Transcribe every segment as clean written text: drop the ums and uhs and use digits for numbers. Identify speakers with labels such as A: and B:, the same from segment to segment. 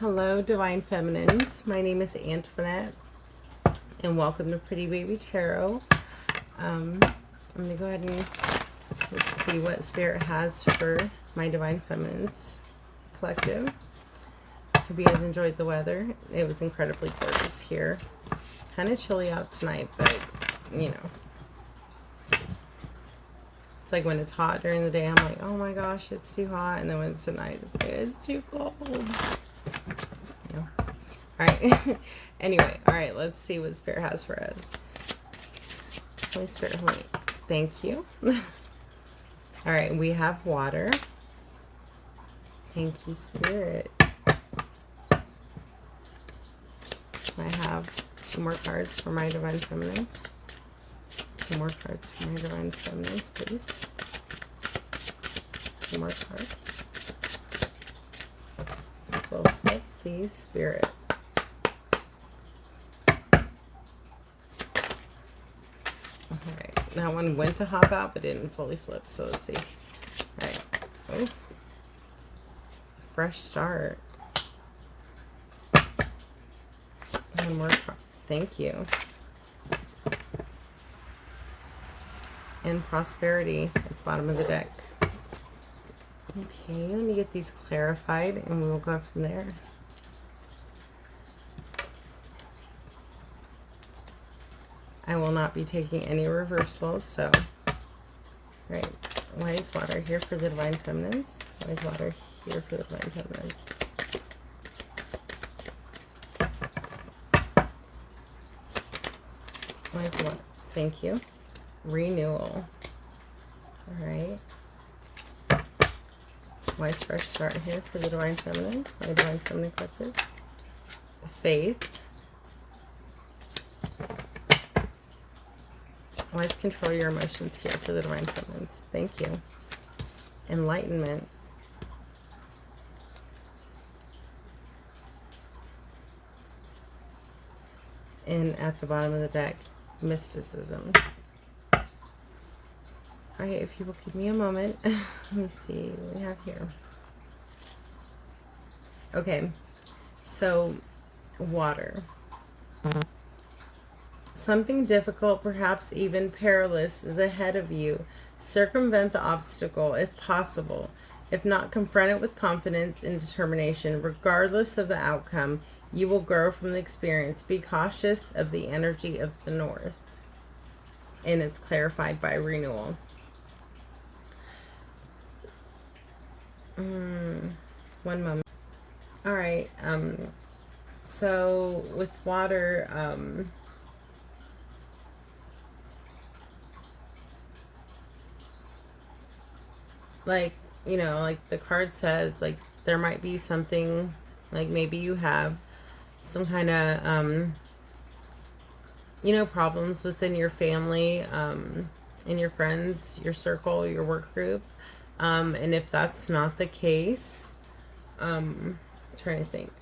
A: Hello, Divine Feminines. My name is Antoinette, and welcome to Pretty Baby Tarot. I'm going to go ahead and let's see what Spirit has for my Divine Feminines collective. Hope you guys enjoyed the weather. It was incredibly gorgeous here. Kind of chilly out tonight, but, you know. It's like when it's hot during the day, I'm like, oh my gosh, it's too hot. And then when it's at night, it's like, it's too cold. Alright, anyway, alright, let's see what Spirit has for us. Holy Spirit, Holy, thank you. Alright, we have water. Thank you, Spirit. I have 2 more cards for my Divine Feminines. 2 more cards for my Divine Feminines, please. 2 more cards. So flip, please, Spirit. Alright, that one went to hop out but didn't fully flip, so let's see. Alright. Oh. Fresh start. One more card. Thank you. And prosperity at the bottom of the deck. Okay, let me get these clarified and we will go from there. I will not be taking any reversals, so. Right. Why is water here for the Divine Feminines? Why is water here for the Divine Feminines? Why is water? Thank you. Renewal. Alright. Why is fresh start here for the Divine Feminines? My Divine Feminine collectives. Faith. Why is control your emotions here for the Divine Feminines? Thank you. Enlightenment. And at the bottom of the deck, mysticism. Alright, if you will give me a moment. Let me see what we have here. Okay, so water. Something difficult, perhaps even perilous, is ahead of you. Circumvent the obstacle if possible. If not, confront it with confidence and determination. Regardless of the outcome, you will grow from the experience. Be cautious of the energy of the north. And it's clarified by renewal. One moment. All right. So with water, like, you know, like the card says, like there might be something, like maybe you have some kind of, you know, problems within your family, in your friends, your circle, your work group. And if that's not the case, I'm trying to think.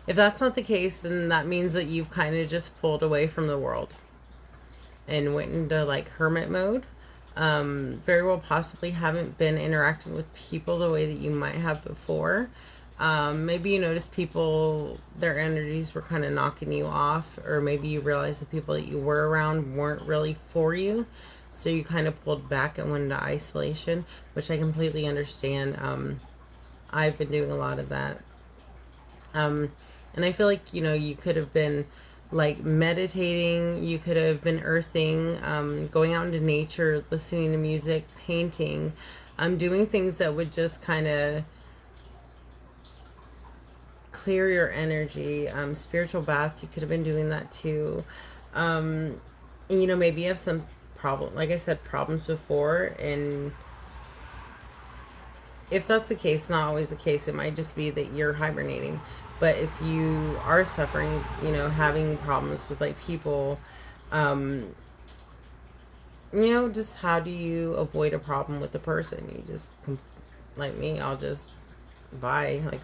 A: If that's not the case, then that means that you've kind of just pulled away from the world and went into like hermit mode. Very well possibly haven't been interacting with people the way that you might have before. Maybe you noticed people, their energies were kind of knocking you off, or maybe you realized the people that you were around weren't really for you. So you kind of pulled back and went into isolation, which I completely understand. I've been doing a lot of that. And I feel like, you know, you could have been like meditating, you could have been earthing, going out into nature, listening to music, painting, doing things that would just kind of clear your energy. Spiritual baths, you could have been doing that too. And, you know, maybe you have some problem, like I said, problems before, and if that's the case, not always the case, it might just be that you're hibernating. But if you are suffering, you know, having problems with like people, you know, just how do you avoid a problem with the person? You just, like me, I'll just bye. Like,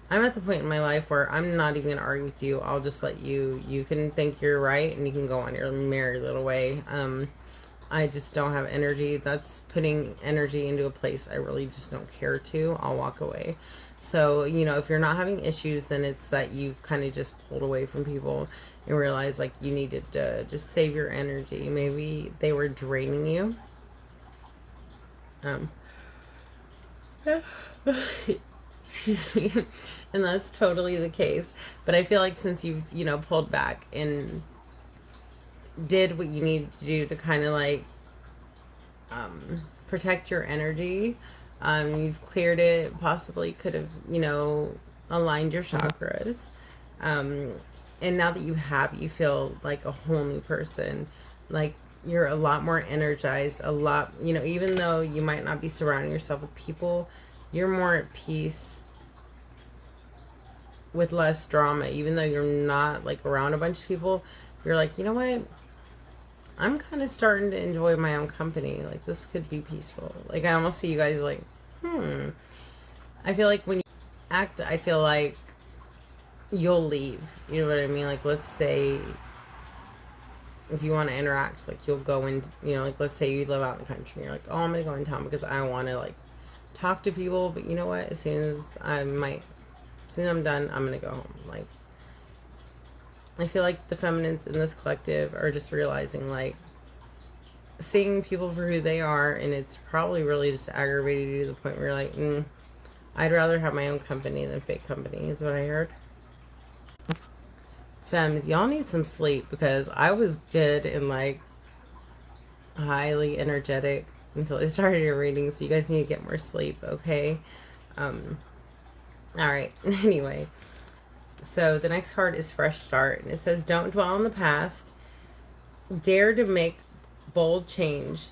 A: I'm at the point in my life where I'm not even gonna argue with you. I'll just let you can think you're right and you can go on your merry little way. I just don't have energy. That's putting energy into a place I really just don't care to. I'll walk away. So, you know, if you're not having issues, then it's that you kind of just pulled away from people and realized like you needed to just save your energy. Maybe they were draining you. Um, Excuse me. And that's totally the case. But I feel like since you've, you know, pulled back and did what you needed to do to kind of like protect your energy, you've cleared it, possibly could have, you know, aligned your chakras. And now that you have, you feel like a whole new person. Like you're a lot more energized, a lot, you know, even though you might not be surrounding yourself with people, you're more at peace with less drama. Even though you're not like around a bunch of people, you're like, you know what? I'm kind of starting to enjoy my own company. Like this could be peaceful. Like I almost see you guys like, I feel like when you act, I feel like you'll leave. You know what I mean? Like let's say if you want to interact, like you'll go in, you know, like let's say you live out in the country and you're like, oh, I'm gonna go in town because I want to like talk to people, but you know what, as soon as I'm done, I'm gonna go home. Like I feel like the feminines in this collective are just realizing like seeing people for who they are, and it's probably really just aggravated you to the point where you're like, I'd rather have my own company than fake company, is what I heard. Femmes, y'all need some sleep because I was good and like highly energetic until I started your reading, so you guys need to get more sleep, okay? All right. Anyway, so the next card is Fresh Start, and it says, don't dwell on the past. Dare to make bold change.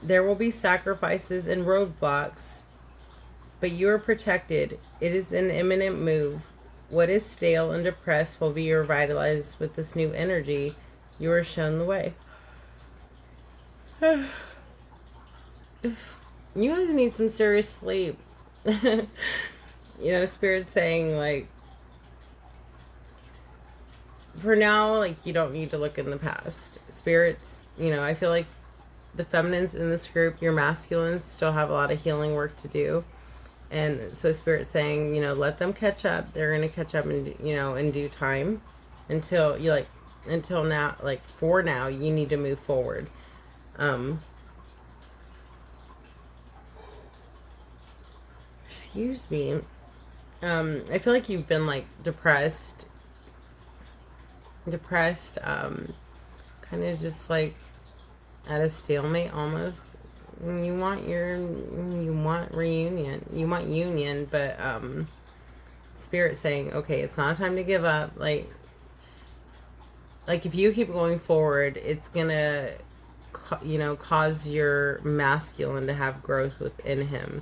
A: There will be sacrifices and roadblocks, but you are protected. It is an imminent move. What is stale and depressed will be revitalized with this new energy. You are shown the way. You guys need some serious sleep. You know, Spirit's saying, like, for now, like, you don't need to look in the past. Spirits, you know, I feel like the feminines in this group, your masculines, still have a lot of healing work to do. And so Spirit's saying, you know, let them catch up. They're going to catch up in, you know, in due time. Until now, like, for now, you need to move forward. Excuse me. I feel like you've been like depressed, kind of just like at a stalemate almost. You want reunion, you want union, but Spirit saying, okay, it's not time to give up. Like if you keep going forward, it's gonna, you know, cause your masculine to have growth within him,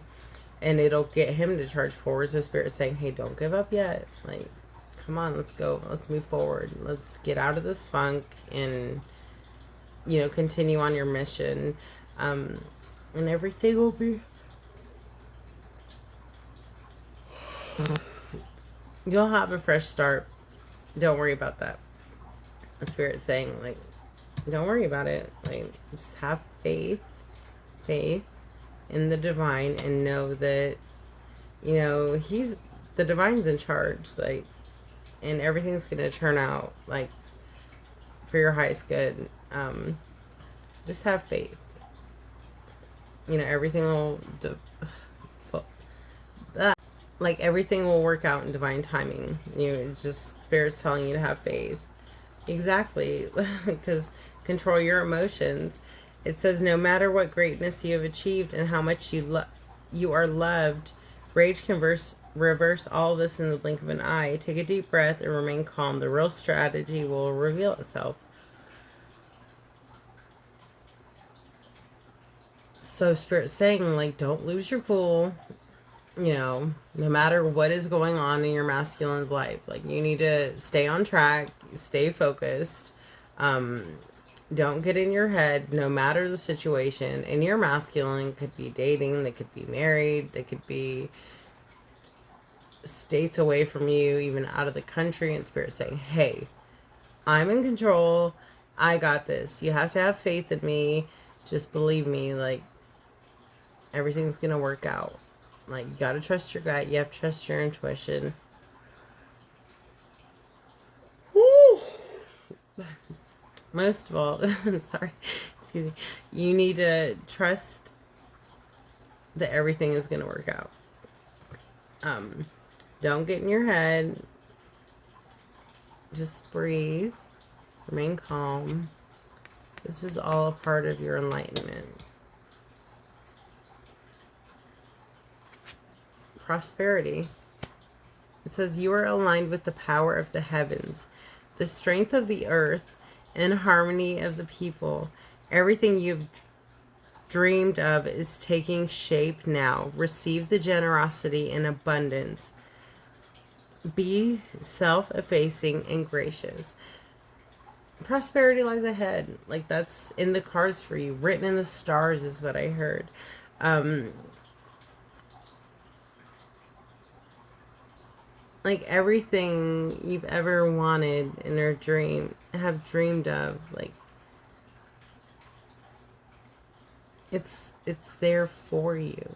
A: and it'll get him to charge forward. So Spirit saying, hey, don't give up yet. Like, come on, let's go. Let's move forward. Let's get out of this funk and, you know, continue on your mission. And everything will be... You'll have a fresh start. Don't worry about that. The Spirit's saying, like, don't worry about it. Like, just have faith in the divine, and know that, you know, the divine's in charge. Like, and everything's gonna turn out like for your highest good. Just have faith. You know, everything will like everything will work out in divine timing. You know, it's just Spirit's telling you to have faith. Exactly. Because control your emotions. It says, no matter what greatness you have achieved and how much you are loved, rage can reverse all this in the blink of an eye. Take a deep breath and remain calm. The real strategy will reveal itself. So Spirit's saying, like, don't lose your cool. You know, no matter what is going on in your masculine's life, like, you need to stay on track, stay focused. Don't get in your head, no matter the situation. And your masculine could be dating, they could be married, they could be states away from you, even out of the country. And Spirit saying, hey, I'm in control. I got this. You have to have faith in me. Just believe me. Like, everything's gonna work out. Like, you got to trust your gut. You have to trust your intuition. Woo! Most of all, sorry, excuse me, you need to trust that everything is going to work out. Don't get in your head. Just breathe. Remain calm. This is all a part of your enlightenment. Prosperity. It says, you are aligned with the power of the heavens, the strength of the earth, and harmony of the people. Everything you've dreamed of is taking shape now. Receive the generosity and abundance. Be self-effacing and gracious. Prosperity lies ahead. Like, that's in the cards for you. Written in the stars is what I heard. Like, everything you've ever wanted in or have dreamed of, like, it's there for you.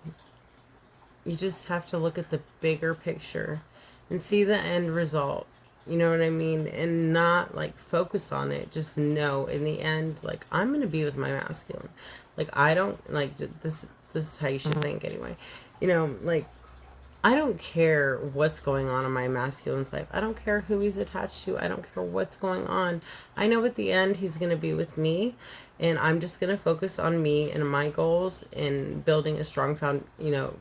A: You just have to look at the bigger picture and see the end result. You know what I mean? And not, like, focus on it. Just know in the end, like, I'm going to be with my masculine. Like, I don't, like, this is how you should think anyway. You know, like, I don't care what's going on in my masculine's life. I don't care who he's attached to. I don't care what's going on. I know at the end he's going to be with me, and I'm just going to focus on me and my goals and building a strong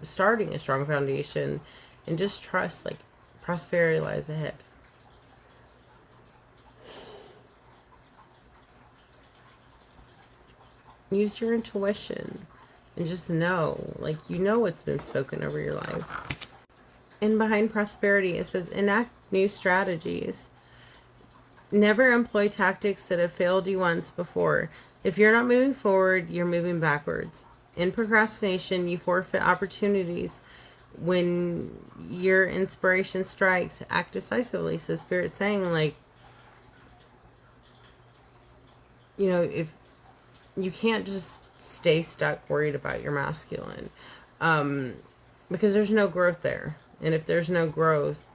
A: starting a strong foundation, and just trust, like, prosperity lies ahead. Use your intuition and just know, like, you know what's been spoken over your life. And behind prosperity, it says, enact new strategies. Never employ tactics that have failed you once before. If you're not moving forward, you're moving backwards. In procrastination, you forfeit opportunities. When your inspiration strikes, act decisively. So Spirit's saying, like, you know, if you can't just stay stuck worried about your masculine, because there's no growth there. And if there's no growth,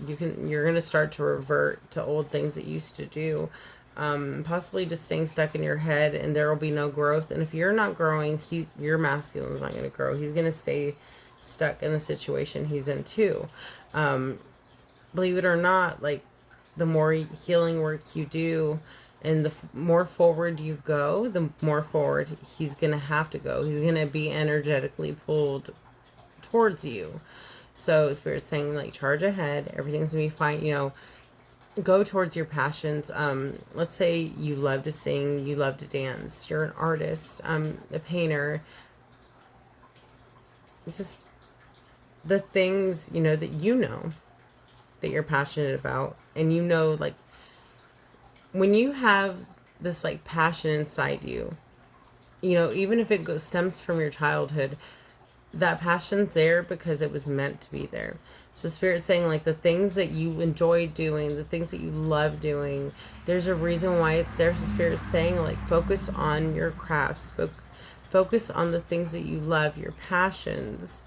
A: you're going to start to revert to old things that you used to do, possibly just staying stuck in your head, and there will be no growth. And if you're not growing, your masculine is not going to grow. He's going to stay stuck in the situation he's in too. Believe it or not, like, the more healing work you do and the more forward you go, the more forward he's going to have to go. He's going to be energetically pulled towards you. So Spirit's saying, like, charge ahead. Everything's going to be fine. You know, go towards your passions. Let's say you love to sing, you love to dance, you're an artist, a painter. It's just the things, you know, that you're passionate about. And you know, like, when you have this, like, passion inside you, you know, even if it stems from your childhood, that passion's there because it was meant to be there. So Spirit's saying, like, the things that you enjoy doing, the things that you love doing, there's a reason why it's there. So Spirit's saying, like, focus on your crafts, focus on the things that you love, your passions,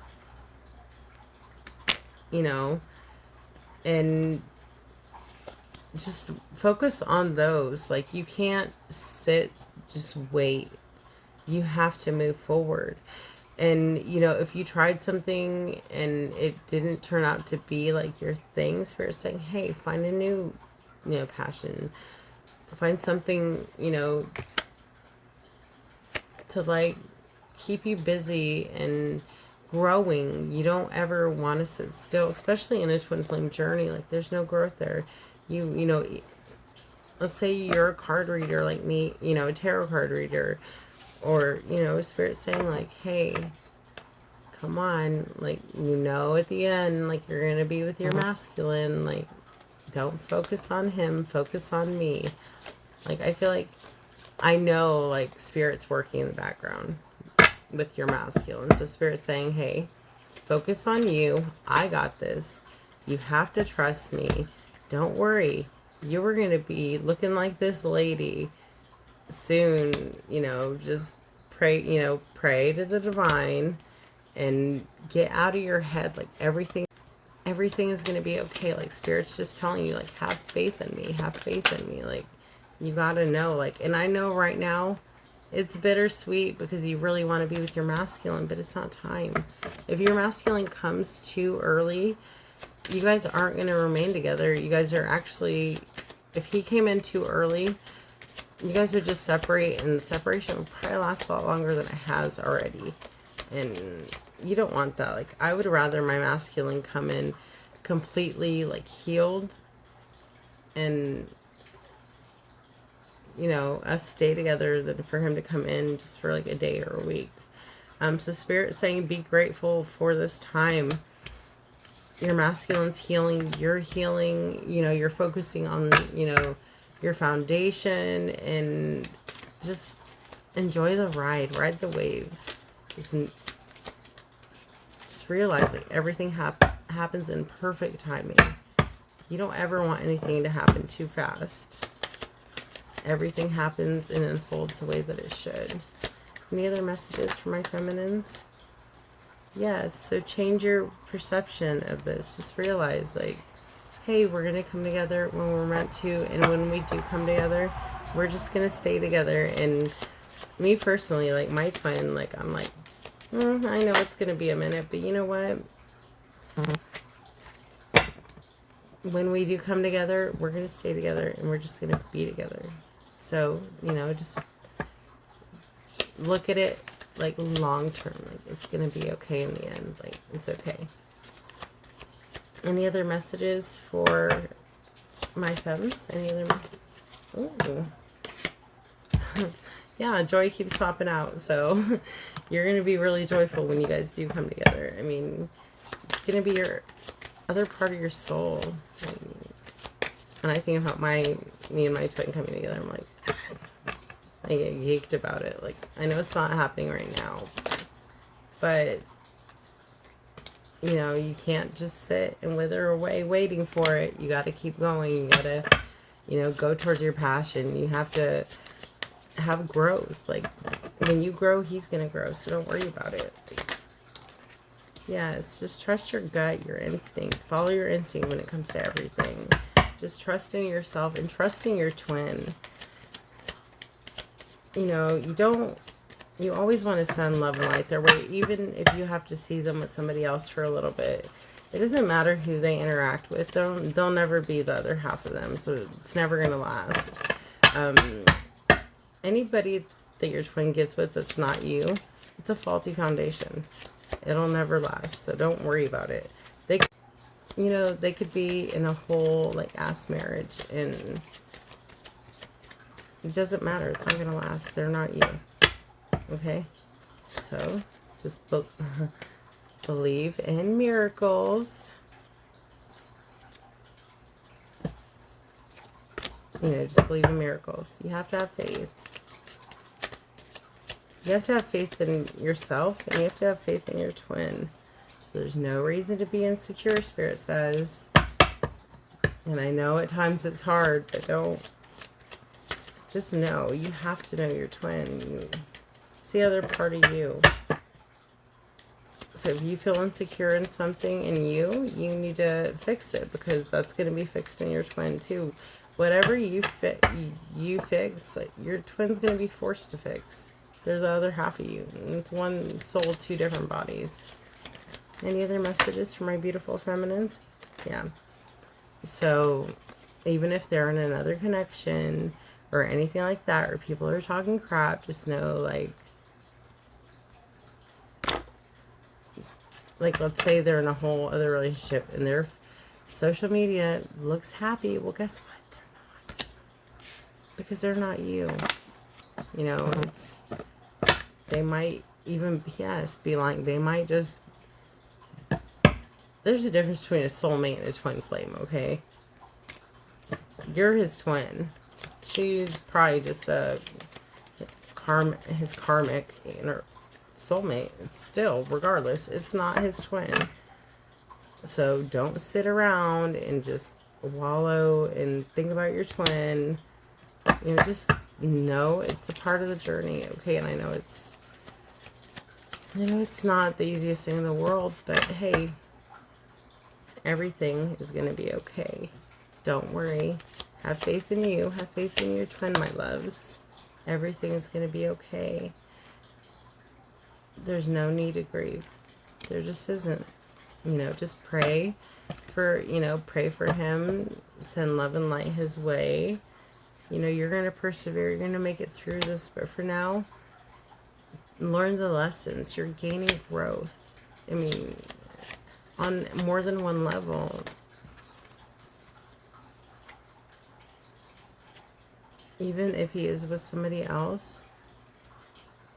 A: you know, and just focus on those. Like, you can't just wait. You have to move forward. And, you know, if you tried something and it didn't turn out to be, like, your thing, Spirit's saying, hey, find a new, you know, passion. Find something, you know, to, like, keep you busy and growing. You don't ever want to sit still, especially in a twin flame journey. Like, there's no growth there. You know, let's say you're a card reader like me, you know, a tarot card reader. Or, you know, Spirit's saying, like, hey, come on, like, you know, at the end, like, you're going to be with your masculine. Like, don't focus on him, focus on me. Like, I feel like I know, like, Spirit's working in the background with your masculine. So Spirit's saying, hey, focus on you. I got this. You have to trust me. Don't worry. You were going to be looking like this lady soon. You know, just pray, you know, pray to the divine and get out of your head. Like everything is going to be okay. Like Spirit's just telling you, like, have faith in me, have faith in me. Like, you got to know, like, and I know right now it's bittersweet because you really want to be with your masculine, but it's not time. If your masculine comes too early, you guys aren't going to remain together. You guys are actually, if he came in too early, you guys would just separate, and separation would probably last a lot longer than it has already. And you don't want that. Like, I would rather my masculine come in completely, like, healed, and, you know, us stay together than for him to come in just for like a day or a week. So Spirit's saying be grateful for this time. Your masculine's healing, you're healing, you know, you're focusing on, you know, your foundation, and just enjoy the ride the wave. Just realize, like, everything happens in perfect timing. You don't ever want anything to happen too fast. Everything happens and unfolds the way that it should. Any other messages for my feminines? Yes, so change your perception of this. Just realize, like, hey, we're going to come together when we're meant to, and when we do come together, we're just going to stay together. And me personally, like, my twin, like, I'm like, I know it's going to be a minute, but you know what? When we do come together, we're going to stay together, and we're just going to be together. So, you know, just look at it, like, long term. Like, it's going to be okay in the end. Like, it's okay. Any other messages for my femmes? Any other? Ooh. Yeah, joy keeps popping out. So you're going to be really joyful when you guys do come together. I mean, it's going to be your other part of your soul. And I think about me and my twin coming together. I'm like, I get geeked about it. Like, I know it's not happening right now, but, you know, you can't just sit and wither away waiting for it. You got to keep going. You got to, you know, go towards your passion. You have to have growth. Like, when you grow, he's going to grow. So don't worry about it. Yes, just trust your gut, your instinct. Follow your instinct when it comes to everything. Just trust in yourself and trust in your twin. You know, you always want to send love and light their way, even if you have to see them with somebody else for a little bit. It doesn't matter who they interact with. They'll never be the other half of them, so it's never going to last. Anybody that your twin gets with that's not you, it's a faulty foundation. It'll never last, so don't worry about it. They, you know, they could be in a whole, like, ass marriage, and it doesn't matter. It's not going to last. They're not you. Okay? So, just believe in miracles. You know, just believe in miracles. You have to have faith. You have to have faith in yourself, and you have to have faith in your twin. So there's no reason to be insecure, Spirit says. And I know at times it's hard, but don't. Just know. You have to know your twin. It's the other part of you. So if you feel insecure in something in you, you need to fix it, because that's going to be fixed in your twin too. Whatever you fix, like, your twin's going to be forced to fix. They're the other half of you. It's one soul, two different bodies. Any other messages for my beautiful feminines? Yeah. So even if they're in another connection or anything like that, or people are talking crap, just know, like let's say they're in a whole other relationship and their social media looks happy. Well, guess what? They're not. Because they're not you. You know, they might even, yes, be lying. They might just, there's a difference between a soulmate and a twin flame, okay? You're his twin. She's probably just his karmic or soulmate. Still, regardless, it's not his twin. So don't sit around and just wallow and think about your twin. You know, just know it's a part of the journey, okay? And I know it's I know it's not the easiest thing in the world, but hey, everything is going to be okay. Don't worry. Have faith in you. Have faith in your twin, my loves. Everything is going to be okay. There's no need to grieve. There just isn't. You know, just pray for, pray for him. Send love and light his way. You know, you're going to persevere. You're going to make it through this. But for now, learn the lessons. You're gaining growth. I mean, on more than one level. Even if he is with somebody else,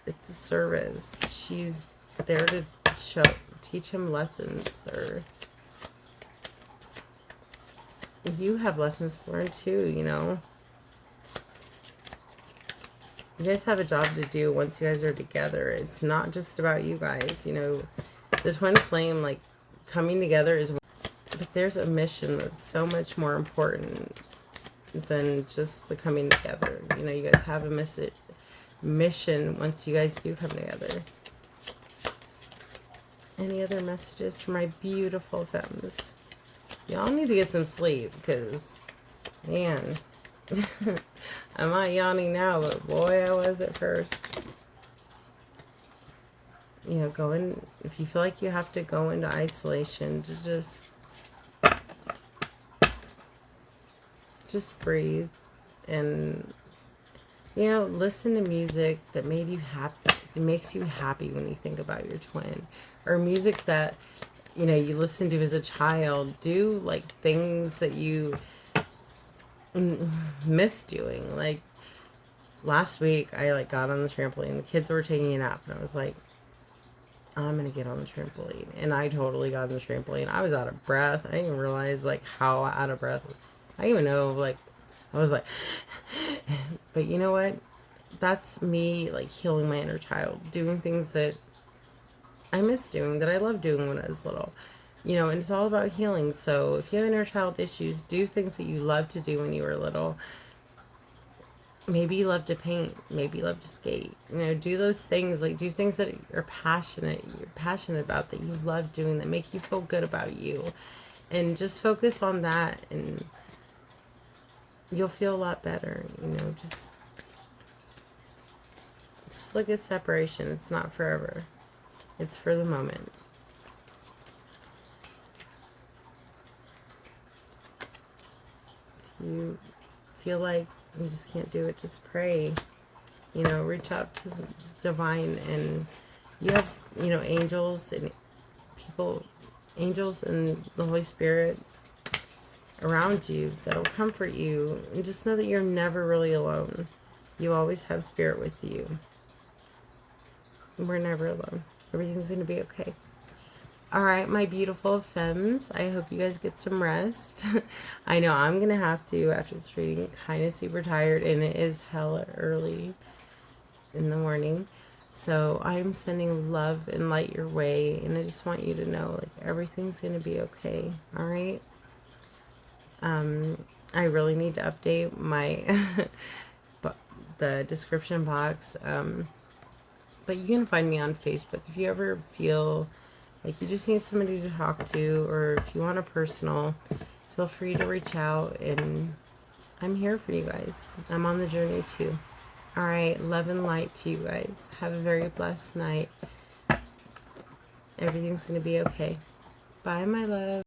A: it's a service. She's there to teach him lessons, or you have lessons to learn too, you know. You guys have a job to do once you guys are together. It's not just about you guys, you know. The twin flame, like, coming together is, but there's a mission that's so much more important than just the coming together. You know, you guys have a mission once you guys do come together. Any other messages for my beautiful femmes? Y'all need to get some sleep, because, man, I'm not yawning now, but boy, I was at first. You know, if you feel like you have to go into isolation, to just breathe and, you know, listen to music that made you happy. It makes you happy when you think about your twin, or music that, you know, you listened to as a child. Do like things that you miss doing. Like last week, I like got on the trampoline. The kids were taking a nap, and I was like, I'm gonna get on the trampoline. And I totally got on the trampoline. I was out of breath. I didn't even realize like how out of breath. I didn't even know, like, I was like, but you know what? That's me, like, healing my inner child, doing things that I miss doing, that I loved doing when I was little. You know, and it's all about healing. So if you have inner child issues, do things that you loved to do when you were little. Maybe you love to paint. Maybe you love to skate. You know, do those things. Like, do things that you're passionate about, that you love doing, that make you feel good about you. And just focus on that, and you'll feel a lot better. You know, just look at separation. It's not forever. It's for the moment. If you feel like you just can't do it, just pray. You know, reach out to the divine, and you have, you know, angels and the Holy Spirit around you that'll comfort you. And just know that you're never really alone. You always have spirit with you. We're never alone. Everything's going to be okay. All right, my beautiful femmes, I hope you guys get some rest. I know I'm going to have to after this reading. Kind of super tired, and it is hella early in the morning. So I'm sending love and light your way, and I just want you to know, like, everything's going to be okay. All right? I really need to update my the description box. But you can find me on Facebook if you ever feel like you just need somebody to talk to, or if you want a personal, feel free to reach out, and I'm here for you guys. I'm on the journey too. All right, love and light to you guys. Have a very blessed night. Everything's going to be okay. Bye, my love.